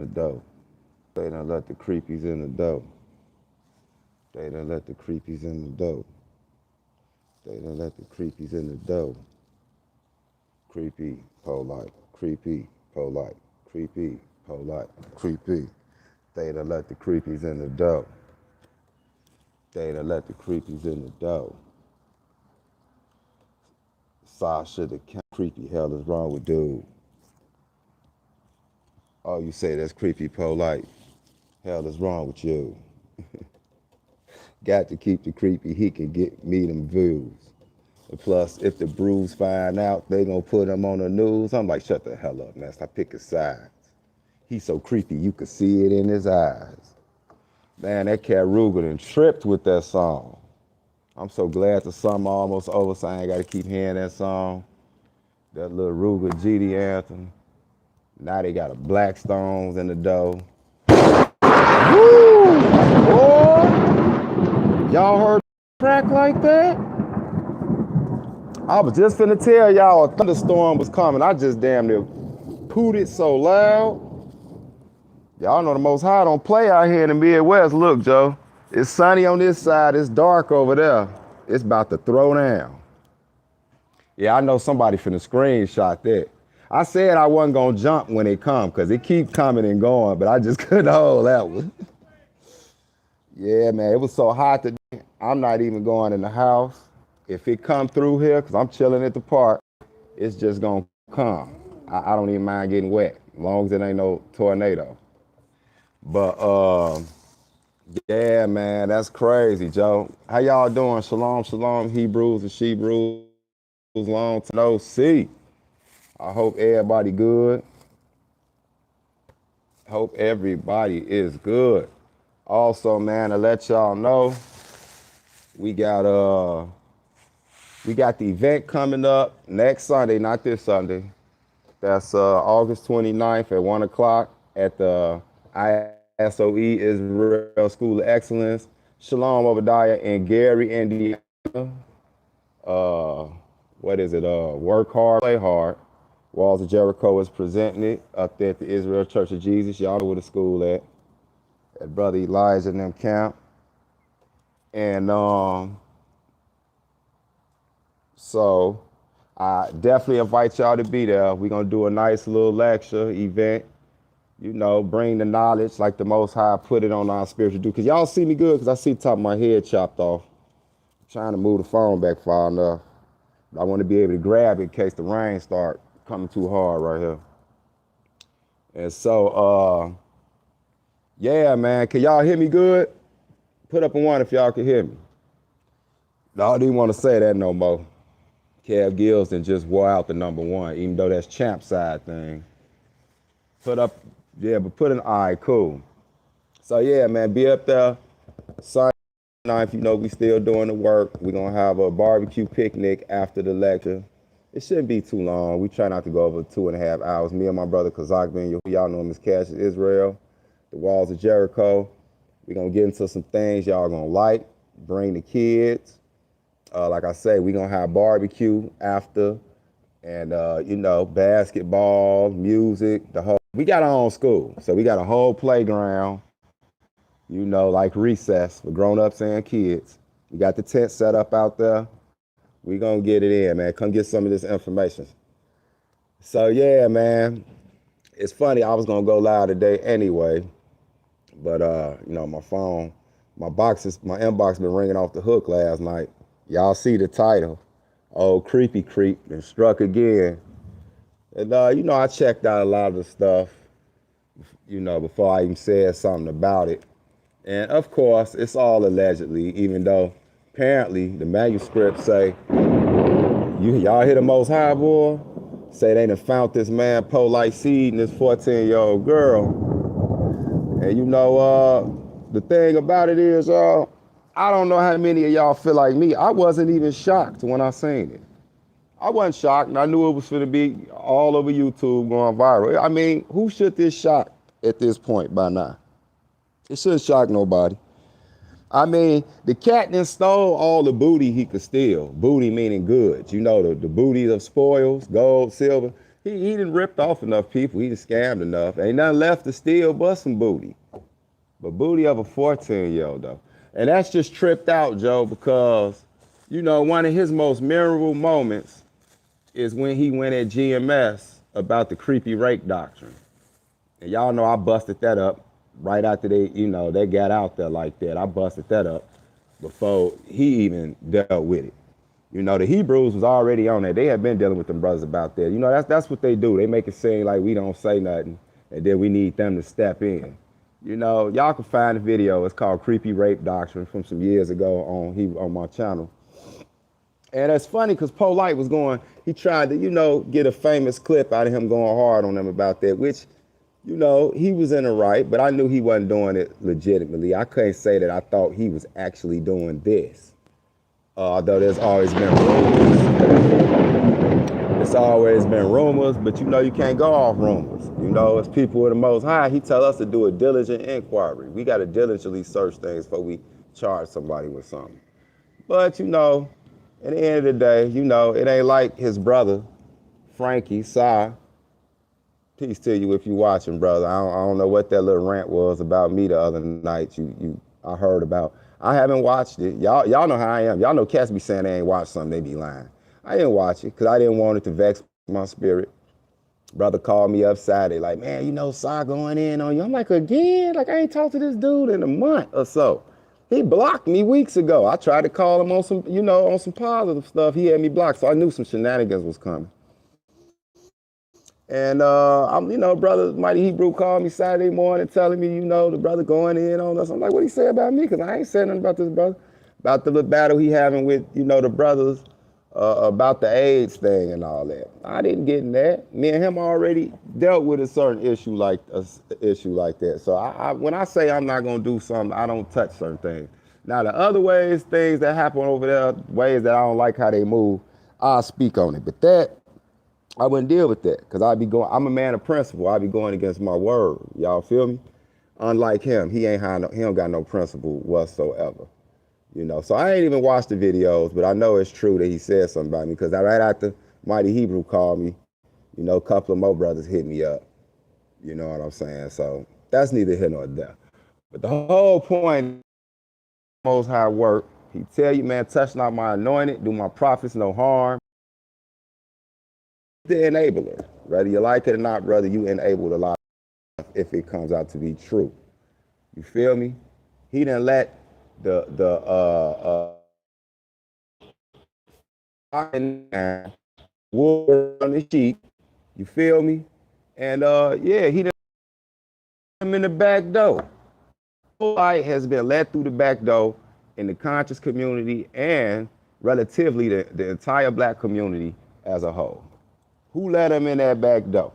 the dough. They done let the creepies in the dough. They done let the creepies in the dough. They done let the creepies in the dough. Creepy, polite, creepy, polite, creepy, polite, creepy. They done let the creepies in the dough. They done let the creepies in the dough. Sasha the creepy hell is wrong with dude. Oh, you say that's creepy, polite. Hell is wrong with you. Got to keep the creepy. He can get me them views. And plus, if the brews find out, they gonna put him on the news. I'm like, shut the hell up, man. Stop picking sides. He's so creepy, you could see it in his eyes. Man, that cat Ruger done tripped with that song. I'm so glad the summer almost over, so I ain't gotta keep hearing that song. That little Ruger GD anthem. Now they got a Blackstones in the dough. Woo! Boy! Y'all heard crack like that? I was just finna tell y'all a thunderstorm was coming. I just damn near pooted so loud. Y'all know the Most High don't play out here in the Midwest. Look, Joe, it's sunny on this side. It's dark over there. It's about to throw down. Yeah, I know somebody finna screenshot that. I said I wasn't gonna jump when it come, because it keep coming and going, but I just couldn't hold that one. Yeah, man, it was so hot today. I'm not even going in the house. If it come through here, because I'm chilling at the park, it's just gonna come. I don't even mind getting wet, as long as it ain't no tornado. But yeah, man, that's crazy, Joe. How y'all doing? Shalom, shalom, Hebrews and Shebrews. Long to no see. I hope everybody good. Hope everybody is good. Also, man, to let y'all know, we got the event coming up next Sunday, not this Sunday. That's August 29th at 1 o'clock at the ISOE Israel School of Excellence. Shalom Obadiah in Gary, Indiana. What is it? Work hard, play hard. Walls of Jericho is presenting it up there at the Israel Church of Jesus. Y'all know where the school at Brother Elijah and them camp. And so I definitely invite y'all to be there. We're going to do a nice little lecture event. You know, bring the knowledge like the Most High put it on our spiritual dude. Because y'all see me good, because I see the top of my head chopped off. I'm trying to move the phone back far enough. I want to be able to grab it in case the rain start coming too hard right here. And so, yeah, man, can y'all hear me good? Put up a one if y'all can hear me. No, I didn't want to say that no more. Kev Gills and just wore out the number one, even though that's champ side thing. Put up, yeah, but put an all right, cool. So yeah, man, be up there Sunday night. You know we still doing the work. We're gonna have a barbecue picnic after the lecture. It shouldn't be too long. We try not to go over 2.5 hours. Me and my brother Kazak Ben, y'all know him as Cassius Israel, the Walls of Jericho. We're gonna get into some things y'all gonna like. Bring the kids. Like I say, we're gonna have barbecue after, and you know, basketball, music, the whole. We got our own school, so we got a whole playground. You know, like recess for grown-ups and kids. We got the tent set up out there. We gonna get it in, man. Come get some of this information. So yeah, man. It's funny, I was gonna go live today anyway, but you know, my phone, my inbox been ringing off the hook last night. Y'all see the title. Old Creepy Creep and struck again. And you know, I checked out a lot of the stuff, you know, before I even said something about it. And of course, it's all allegedly, even though apparently the manuscripts say, y'all hear the Most High, boy? Say they done found this man polite seed in this 14-year-old girl. And you know, the thing about it is, I don't know how many of y'all feel like me. I wasn't even shocked when I seen it. I wasn't shocked, and I knew it was going to be all over YouTube going viral. I mean, who should this shock at this point by now? It shouldn't shock nobody. I mean, the cat done stole all the booty he could steal. Booty meaning goods. You know, the booty of spoils, gold, silver. he done ripped off enough people. He done scammed enough. Ain't nothing left to steal but some booty. But booty of a 14-year-old though. And that's just tripped out, Joe, because, you know, one of his most memorable moments is when he went at GMS about the creepy rape doctrine. And y'all know I busted that up right after they got out there like that. I busted that up before he even dealt with it. You know, the Hebrews was already on that. They had been dealing with them brothers about that. You know, that's what they do. They make it seem like we don't say nothing, and then we need them to step in. You know, y'all can find the video. It's called Creepy Rape Doctrine from some years ago on my channel. And it's funny because Polite was he tried to, you know, get a famous clip out of him going hard on them about that, which, you know, he was in the right, but I knew he wasn't doing it legitimately. I couldn't say that I thought he was actually doing this. Although there's always been rumors. It's always been rumors, but you know you can't go off rumors. You know, as people with the Most High, he tell us to do a diligent inquiry. We got to diligently search things before we charge somebody with something. But, you know, at the end of the day, you know, it ain't like his brother, Frankie, Sai. Peace to you if you watching, brother. I don't know what that little rant was about me the other night. I heard about. I haven't watched it. Y'all know how I am. Y'all know cats be saying they ain't watched something, they be lying. I didn't watch it because I didn't want it to vex my spirit. Brother called me up Saturday, like, man, you know, Sai going in on you. I'm like, again? Like, I ain't talked to this dude in a month or so. He blocked me weeks ago. I tried to call him on some, you know, on some positive stuff. He had me blocked, so I knew some shenanigans was coming. And, you know, brother Mighty Hebrew called me Saturday morning telling me, you know, the brother going in on us. I'm like, what he say about me? Because I ain't saying nothing about this brother. About the little battle he having with, you know, the brothers about the AIDS thing and all that. I didn't get in that. Me and him already dealt with a certain issue like that. So when I say I'm not going to do something, I don't touch certain things. Now, the other things that happen over there, ways that I don't like how they move, I'll speak on it. But that, I wouldn't deal with that because I'm a man of principle. I'd be going against my word. Y'all feel me? Unlike him, he don't got no principle whatsoever. You know, so I ain't even watched the videos, but I know it's true that he said something about me because right after Mighty Hebrew called me, you know, a couple of more brothers hit me up. You know what I'm saying? So that's neither here nor there. But the whole point, Most High work, he tell you, man, touch not my anointed, do my prophets no harm. The enabler, whether you like it or not, brother, you enabled a lot if it comes out to be true. You feel me? He didn't let the wool on the sheep. You feel me? And yeah, he didn't let him in the back door. Light has been let through the back door in the conscious community and relatively the entire black community as a whole. Who let him in that back door?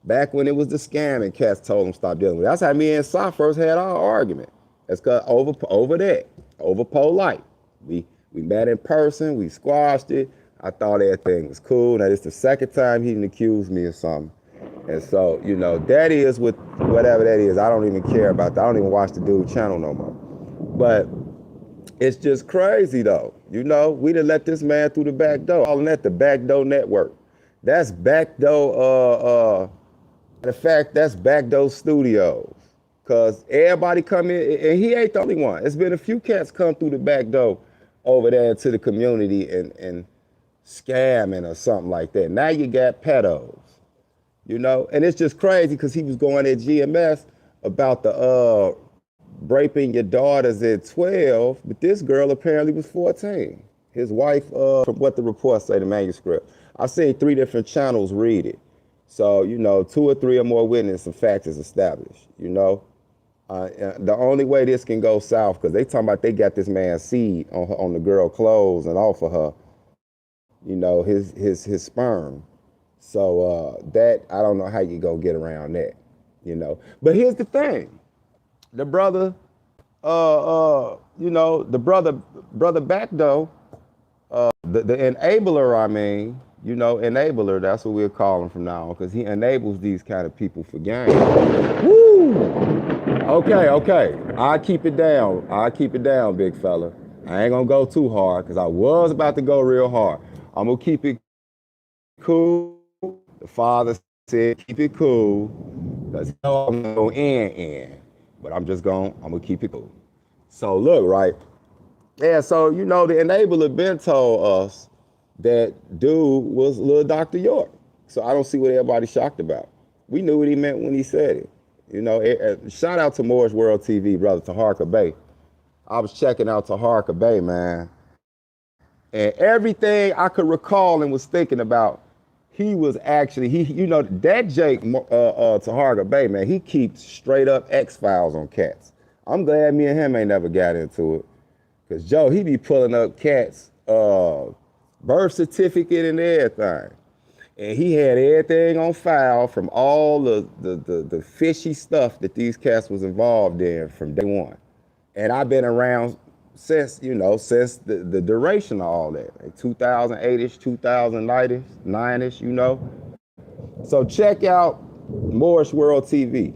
Back when it was the scam and cats told him stop dealing with it. That's how me and Sai first had our argument. It's over Polite. We met in person, we squashed it. I thought everything was cool. Now it's the second time he didn't accuse me of something. And so, you know, that is with whatever that is. I don't even care about that. I don't even watch the dude channel no more. But it's just crazy though. You know, we done let this man through the back door. Calling that the backdoor network. That's backdoor, in fact, that's backdoor studios. Cause everybody come in, and he ain't the only one. It's been a few cats come through the back door over there into the community and scamming or something like that. Now you got pedos, you know? And it's just crazy because he was going at GMS about the raping your daughters at 12, but this girl apparently was 14. His wife, from what the reports say, the manuscript. I've seen 3 different channels read it. So, you know, 2 or 3 or more witnesses and facts is established, you know? The only way this can go south, because they talking about they got this man's seed on the girl clothes and off of her, you know, his sperm. So that, I don't know how you gonna get around that, you know? But here's the thing. The brother, you know, the brother backdoor, the enabler, I mean, you know, enabler, that's what we'll call him from now on, because he enables these kind of people for gain. Woo! Okay. I'll keep it down, big fella. I ain't gonna go too hard, because I was about to go real hard. I'm gonna keep it cool, The father said, keep it cool, because I'm going to end. But I'm going to keep it cool. So look, right? Yeah, so, the enabler been told us that dude was little Dr. York. So I don't see what everybody's shocked about. We knew what he meant when he said it. Shout out to Moore's World TV, brother, Taharka Bey. I was checking out Taharka Bey, man. And everything I could recall and was thinking about, he was actually, that Jake Taharka Bey, man, he keeps straight up X-Files on cats. I'm glad me and him ain't never got into it. Because Joe, he be pulling up cats' birth certificate and everything. And he had everything on file from all the fishy stuff that these cats was involved in from day one. And I've been around since the duration of all that, like 2008-ish, 2009-ish, So check out Moore's World TV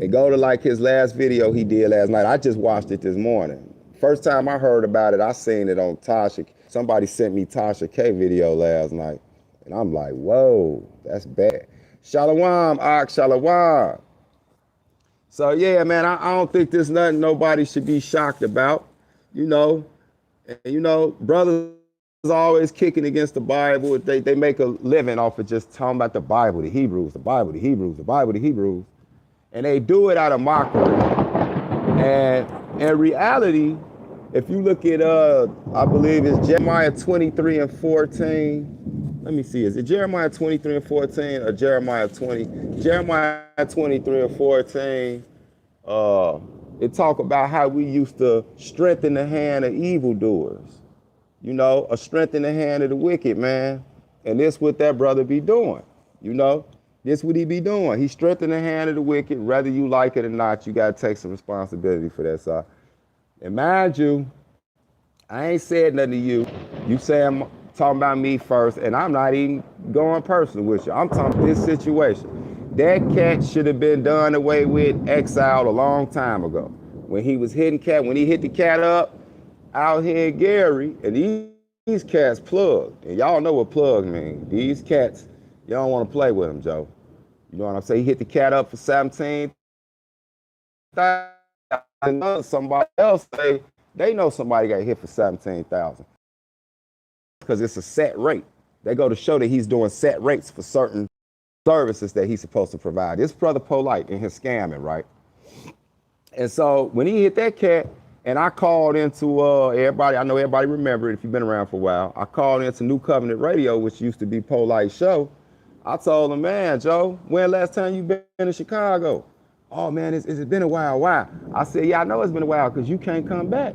and go to like his last video he did last night. I just watched it this morning. First time I heard about it, I seen it on Tasha. Somebody sent me Tasha K video last night. And I'm like, whoa, that's bad. Shalom, Ak, shalom. So yeah, man, I don't think there's nothing nobody should be shocked about, And, brothers always kicking against the Bible. They make a living off of just talking about the Bible, the Hebrews, the Bible, the Hebrews, the Bible, the Hebrews. And they do it out of mockery. And in reality, if you look at, I believe it's Jeremiah 23 and 14. Let me see, is it Jeremiah 23 and 14 or Jeremiah 20? Jeremiah 23 and 14, it talk about how we used to strengthen the hand of evildoers. A strengthen the hand of the wicked, man. And this what that brother be doing, This what he be doing. He strengthened the hand of the wicked. Whether you like it or not, you got to take some responsibility for that, sir. And mind you, I ain't said nothing to you. You say I'm talking about me first, and I'm not even going personal with you. I'm talking this situation. That cat should have been done away with, exiled a long time ago. When he was hitting cat, when he hit the cat up out here in Gary, and these cats plugged. And y'all know what plug mean. These cats, you don't want to play with them, Joe. You know what I'm saying? He hit the cat up for 17. Somebody else say they know somebody got hit for 17,000 because it's a set rate. They go to show that he's doing set rates for certain services that he's supposed to provide. This brother polite in his scamming, right? And so when he hit that cat, and I called into everybody, I know everybody remember it if you've been around for a while. I called into New Covenant Radio, which used to be Polite Show. I told him, man, Joe, when last time you been in Chicago? Oh man, it's been a while. Why? I said, yeah, I know it's been a while because you can't come back.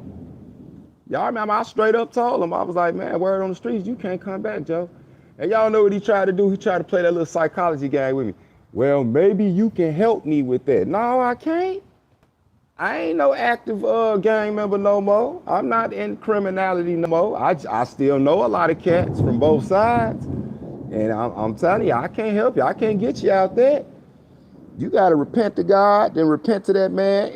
Y'all remember I straight up told him, I was like, man, word on the streets, you can't come back, Joe. And y'all know what he tried to do? He tried to play that little psychology game with me. Well, maybe you can help me with that. No, I can't. I ain't no active gang member no more. I'm not in criminality no more. I still know a lot of cats from both sides. And I'm telling you, I can't help you. I can't get you out there. You got to repent to God, then repent to that man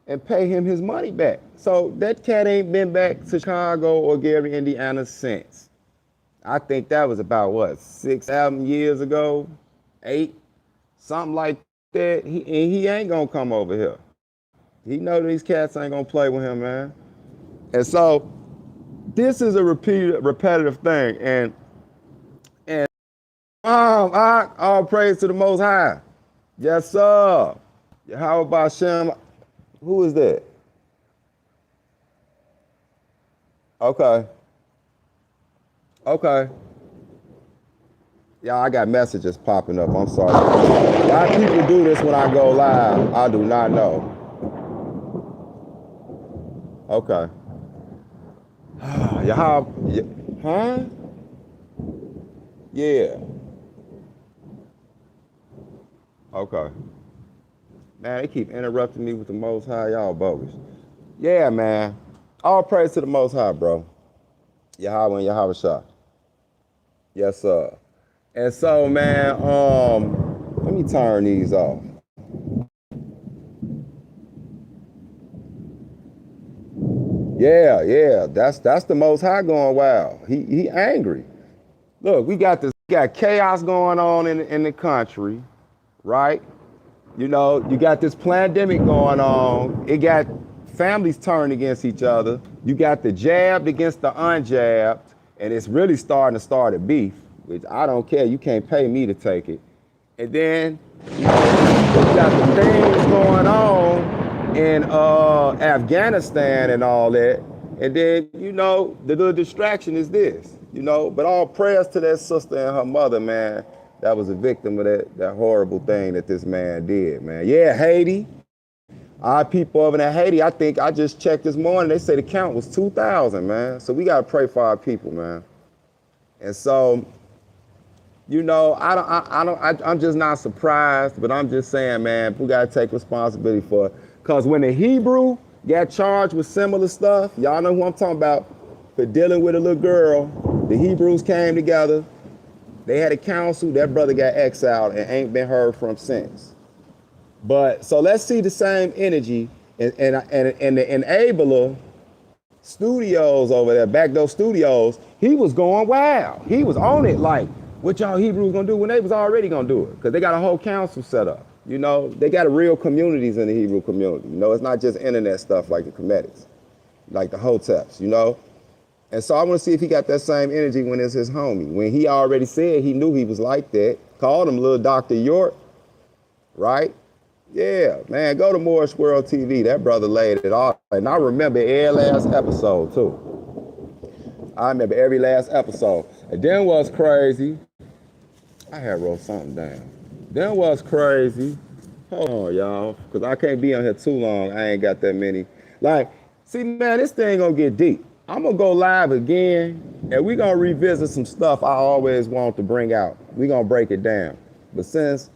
and pay him his money back. So that cat ain't been back to Chicago or Gary, Indiana since. I think that was about, what, 6, 7 years ago, 8, something like that. He ain't going to come over here. He know these cats ain't going to play with him, man. And so this is a repetitive thing. And all praise to the Most High. Yes, sir. How about Shem? Who is that? Okay. Yeah, I got messages popping up. I'm sorry. Why people do this when I go live, I do not know. Okay. Huh? Yeah. Okay. Man, they keep interrupting me with the Most High. Y'all bogus. Yeah, man. All praise to the Most High, bro. Yahweh and Yahweh Shah. Yes, sir. And so, man, let me turn these off. Yeah. That's the Most High going wild. He angry. Look, we got this got chaos going on in the country, right? You know, you got this pandemic going on. It got families turned against each other. You got the jabbed against the unjabbed, and it's really starting to start a beef, which I don't care. You can't pay me to take it. And then you got the things going on in Afghanistan and all that. And then, you know, the little distraction is this, you know, but all prayers to that sister and her mother, man, that was a victim of that horrible thing that this man did, man. Yeah, Haiti. Our people over in Haiti, I think I just checked this morning, they say the count was 2,000, man. So we got to pray for our people, man. And so, you know, I'm just not surprised, but I'm just saying, man, we got to take responsibility for it. Because when the Hebrew got charged with similar stuff, y'all know who I'm talking about, for dealing with a little girl, the Hebrews came together, they had a council, that brother got exiled and ain't been heard from since. But, so let's see the same energy and the enabler studios over there, Backdoor Studios, he was going wild. He was on it like, what y'all Hebrews gonna do when they was already gonna do it? Because they got a whole council set up. You know, they got real communities in the Hebrew community. You know, it's not just internet stuff like the Comedics, like the Hoteps, you know? And so I want to see if he got that same energy when it's his homie. When he already said he knew he was like that, called him little Dr. York, right? Yeah, man, go to Morris World TV. That brother laid it all. And I remember every last episode, too. I remember every last episode. And then what's crazy, I had wrote something down. Then what's crazy, hold on, y'all, because I can't be on here too long. I ain't got that many. Like, see, man, this thing gonna get deep. I'm gonna go live again, and we gonna revisit some stuff I always want to bring out. We gonna break it down. But since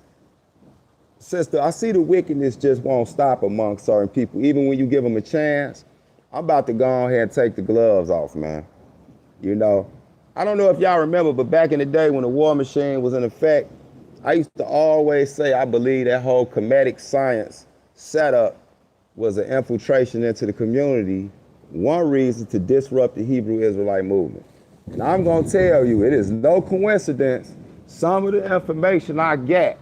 I see the wickedness just won't stop among certain people, even when you give them a chance, I'm about to go ahead and take the gloves off, man. You know, I don't know if y'all remember, but back in the day when the war machine was in effect, I used to always say I believe that whole comedic science setup was an infiltration into the community, one reason to disrupt the Hebrew Israelite movement. And I'm gonna tell you, it is no coincidence, some of the information I get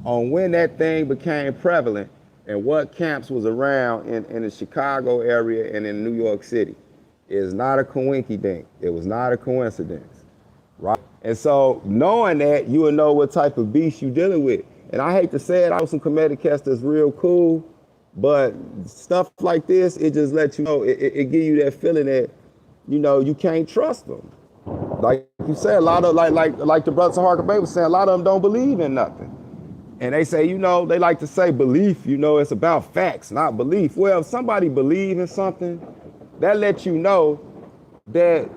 on when that thing became prevalent and what camps was around in the Chicago area and in New York City is not a coinky-dink. It was not a coincidence, right? And so knowing that, you will know what type of beast you're dealing with. And I hate to say it, I know some comedic cats that's real cool, but stuff like this, it just lets you know, it give you that feeling that, you know, you can't trust them. Like you said, a lot of, like the brother Harker Bay was saying, a lot of them don't believe in nothing. And they say, you know, they like to say belief, you know, it's about facts, not belief. Well, if somebody believes in something, that lets you know that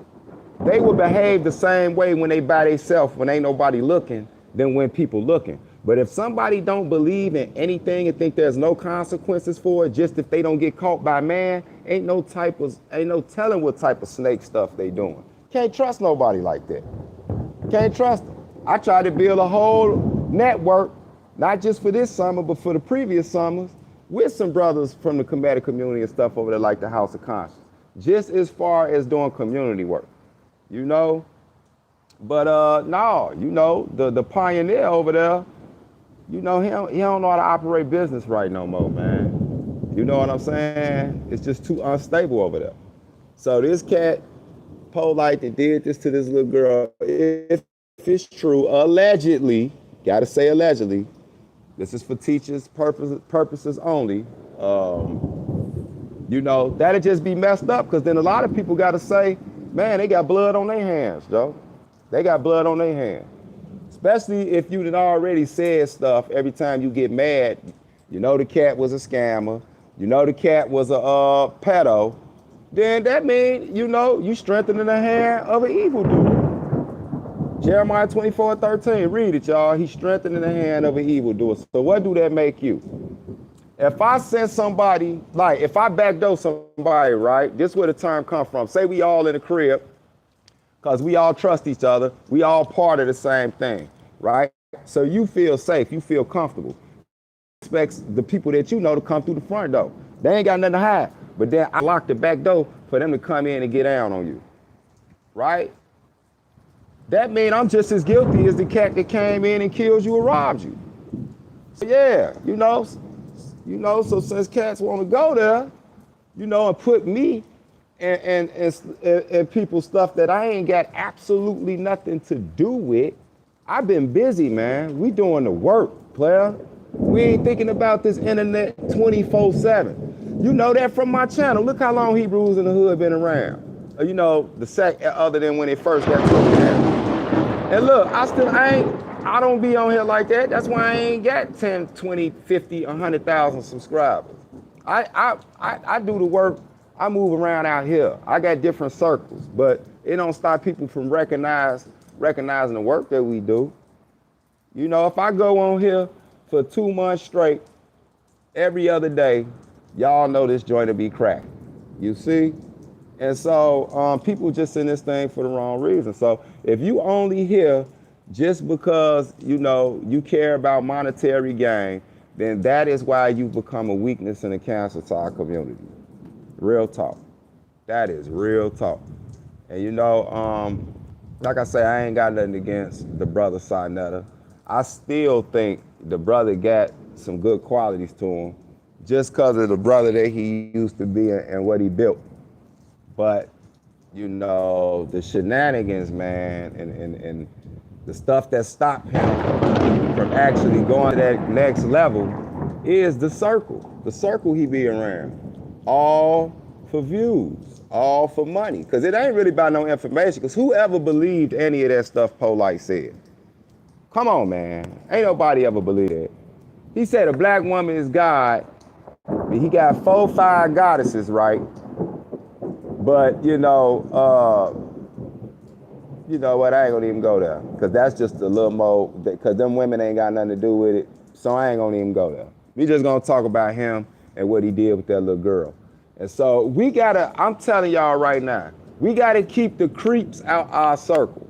they will behave the same way when they by themselves, when ain't nobody looking, than when people looking. But if somebody don't believe in anything and think there's no consequences for it, just if they don't get caught by man, ain't no telling what type of snake stuff they doing. Can't trust nobody like that. Can't trust them. I tried to build a whole network, not just for this summer, but for the previous summers, with some brothers from the comedic community and stuff over there like the House of Conscience, just as far as doing community work, you know? But no, you know, the pioneer over there, you know, he don't know how to operate business right no more, man. You know what I'm saying? It's just too unstable over there. So this cat, Polite, that did this to this little girl, if it's true, allegedly, gotta say allegedly, this is for teachers' purposes only, you know, that'd just be messed up, because then a lot of people gotta say, man, they got blood on their hands, Joe. They got blood on their hands. Especially if you done already said stuff every time you get mad. You know the cat was a scammer. You know the cat was a pedo. Then that means, you know, you strengthening the hand of an evildoer. Jeremiah 24:13, read it, y'all. He's strengthening the hand of an evildoer. So what do that make you? If I send somebody, like if I backdoor somebody, right? This is where the term come from. Say we all in the crib, because we all trust each other. We all part of the same thing, right? So you feel safe, you feel comfortable. Expects the people that you know to come through the front door. They ain't got nothing to hide. But then I lock the back door for them to come in and get down on you, right? that means I'm just as guilty as the cat that came in and killed you or robbed you. So yeah, so since cats want to go there, and put me and people's stuff that I ain't got absolutely nothing to do with, I've been busy, man. We doing the work, player. We ain't thinking about this internet 24/7. You know that from my channel. Look how long Hebrews in the Hood been around. Other than when it first got taken down. And look, I don't be on here like that. That's why I ain't got 10, 20, 50, 100,000 subscribers. I do the work. I move around out here. I got different circles, but it don't stop people from recognizing the work that we do. If I go on here for 2 months straight, every other day, y'all know this joint will be cracked. You see? And so people just in this thing for the wrong reason. So if you only here just because, you care about monetary gain, then that is why you've become a weakness and a cancer to our community. Real talk. That is real talk. And like I say, I ain't got nothing against the brother Sinetta. I still think the brother got some good qualities to him just because of the brother that he used to be and what he built. But, the shenanigans, man, and the stuff that stopped him from actually going to that next level is the circle. The circle he be around. All for views, all for money. Because it ain't really about no information. Because whoever believed any of that stuff Polite said? Come on, man. Ain't nobody ever believed it. He said a black woman is God. He got 4, 5 goddesses, right? But, what, I ain't gonna even go there. Because that's just a little more, because them women ain't got nothing to do with it. So I ain't gonna even go there. We just gonna talk about him and what he did with that little girl. And so I'm telling y'all right now, we gotta keep the creeps out our circle.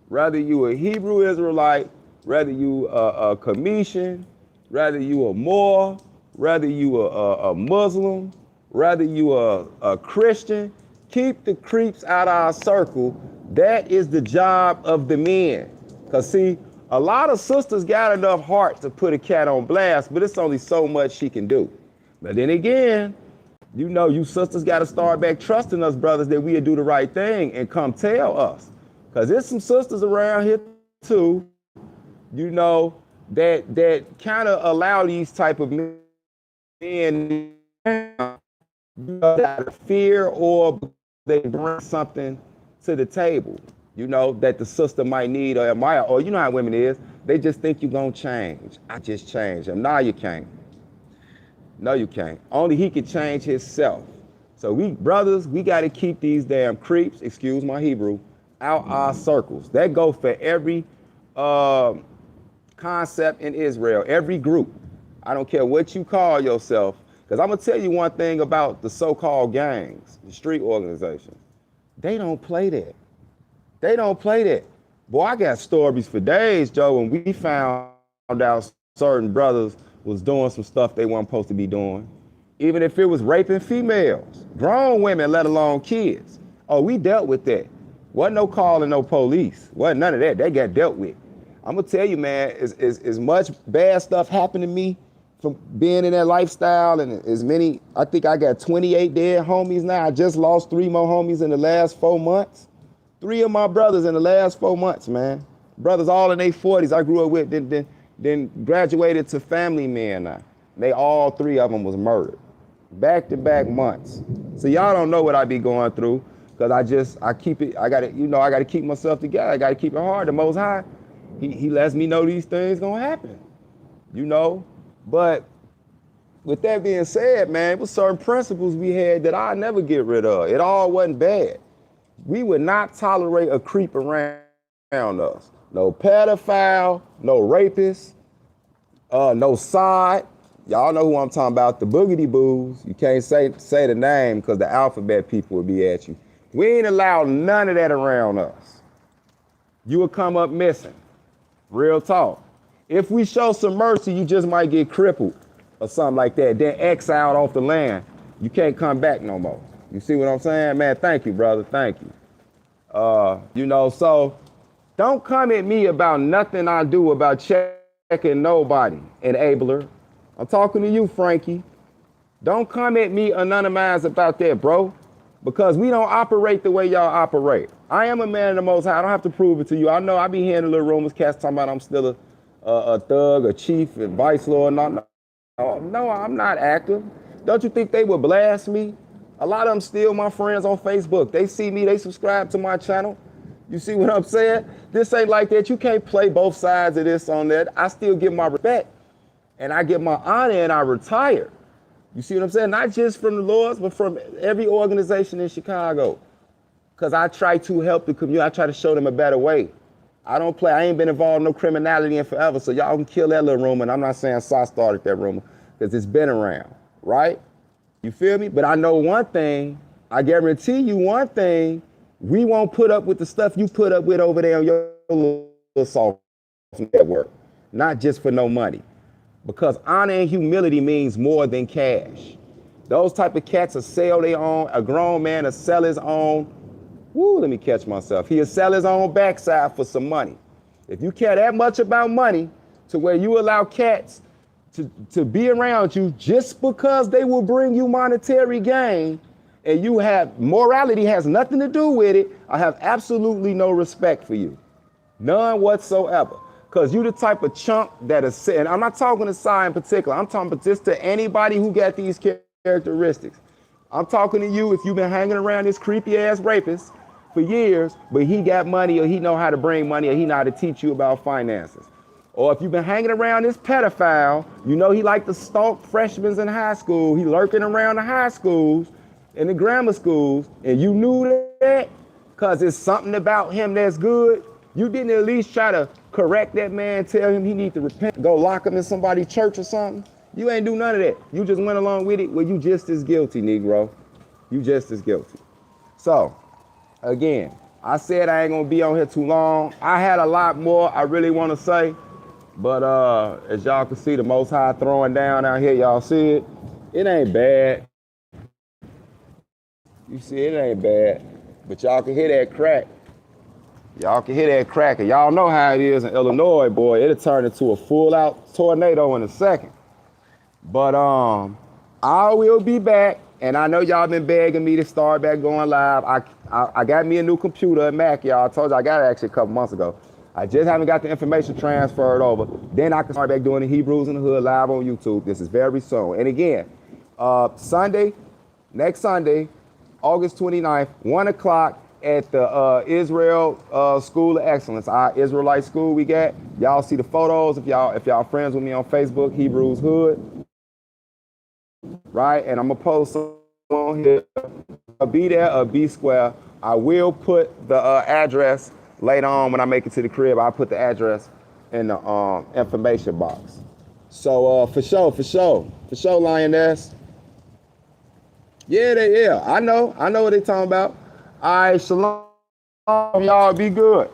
Whether you a Hebrew Israelite, whether you a Commission, whether you a Moor, whether you a Muslim, whether you a Christian, keep the creeps out our circle. That is the job of the men. Because see, a lot of sisters got enough heart to put a cat on blast, but it's only so much she can do. But then again, you sisters got to start back trusting us, brothers, that we'll do the right thing and come tell us. Because there's some sisters around here, too, that kind of allow these type of men out of fear or they bring something to the table, that the sister might need or admire. Or how women is. They just think you're going to change. I just changed him. No, you can't. No, you can't. Only he can change himself. So we got to keep these damn creeps, excuse my Hebrew, out our circles. That go for every concept in Israel, every group. I don't care what you call yourself, because I'm going to tell you one thing about the so-called gangs, the street organizations. They don't play that. They don't play that. Boy, I got stories for days, Joe, when we found out certain brothers was doing some stuff they weren't supposed to be doing. Even if it was raping females, grown women, let alone kids. Oh, we dealt with that. Wasn't no calling no police. Wasn't none of that. They got dealt with. I'm gonna tell you, man, as much bad stuff happened to me from being in that lifestyle, and as many, I think I got 28 dead homies now. I just lost 3 more homies in the last 4 months. 3 of my brothers in the last 4 months, man. Brothers all in their 40s I grew up with, then graduated to family men now. They all 3 of them was murdered. Back-to-back months. So y'all don't know what I be going through, because I gotta keep myself together. I gotta keep it hard. The Most High, he lets me know these things gonna happen. But with that being said, man, it was certain principles we had that I never get rid of. It all wasn't bad. We would not tolerate a creep around us. No pedophile, no rapist, no side. Y'all know who I'm talking about, the boogity boos. You can't say the name because the alphabet people will be at you. We ain't allowed none of that around us. You will come up missing. Real talk. If we show some mercy, you just might get crippled or something like that, then exiled off the land. You can't come back no more. You see what I'm saying? Man, thank you, brother. Thank you. So Don't come at me about nothing I do about checking nobody, enabler. I'm talking to you, Frankie. Don't come at me anonymized about that, bro, because we don't operate the way y'all operate. I am a man of the Most High. I don't have to prove it to you. I know I be hearing the little rumors, cats talking about I'm still a thug, a chief, and vice lord. No, I'm not active. Don't you think they would blast me? A lot of them still my friends on Facebook. They see me, they subscribe to my channel. You see what I'm saying? This ain't like that. You can't play both sides of this on that. I still give my respect and I get my honor and I retire. You see what I'm saying? Not just from the Lords, but from every organization in Chicago. Because I try to help the community. I try to show them a better way. I don't play. I ain't been involved in no criminality in forever. So y'all can kill that little rumor. And I'm not saying Sa started that rumor because it's been around, right? You feel me? But I know one thing. I guarantee you one thing. We won't put up with the stuff you put up with over there on your little soft network. Not just for no money. Because honor and humility means more than cash. Those type of cats will sell their own. A grown man will sell his own. Let me catch myself. He'll sell his own backside for some money. If you care that much about money to where you allow cats to be around you just because they will bring you monetary gain and you have morality has nothing to do with it, I have absolutely no respect for you. None whatsoever. Because you the type of chump that is, and I'm not talking to Sai in particular, I'm talking just to anybody who got these characteristics. I'm talking to you if you've been hanging around this creepy ass rapist for years, but he got money or he know how to bring money or he know how to teach you about finances. Or if you've been hanging around this pedophile, you know he like to stalk freshmen in high school, he lurking around the high schools and the grammar schools, and you knew that because it's something about him that's good, you didn't at least try to correct that man, tell him he need to repent, go lock him in somebody's church or something. You ain't do none of that. You just went along with it. Well, you just as guilty, Negro. You just as guilty. So, again, I said I ain't gonna be on here too long. I had a lot more I really want to say, but as y'all can see, the Most High throwing down out here. Y'all see it? It ain't bad. You see, it ain't bad, but y'all can hear that crack. Y'all can hear that cracker. Y'all know how it is in Illinois, boy. It'll turn into a full-out tornado in a second. But I will be back, and I know y'all been begging me to start back going live. I got me a new computer at Mac, y'all. I told you I got it actually a couple months ago. I just haven't got the information transferred over. Then I can start back doing the Hebrews in the Hood live on YouTube. This is very soon. And again, next Sunday, August 29th, 1 o'clock, at the Israel School of Excellence, our Israelite school we got. Y'all see the photos if y'all friends with me on Facebook, Hebrews Hood. Right? And I'm gonna post on here. I'll be there, a B square. I will put the address later on when I make it to the crib. I'll put the address in the information box. So for sure, Lioness. Yeah, I know what they talking about. All right, shalom, y'all, be good.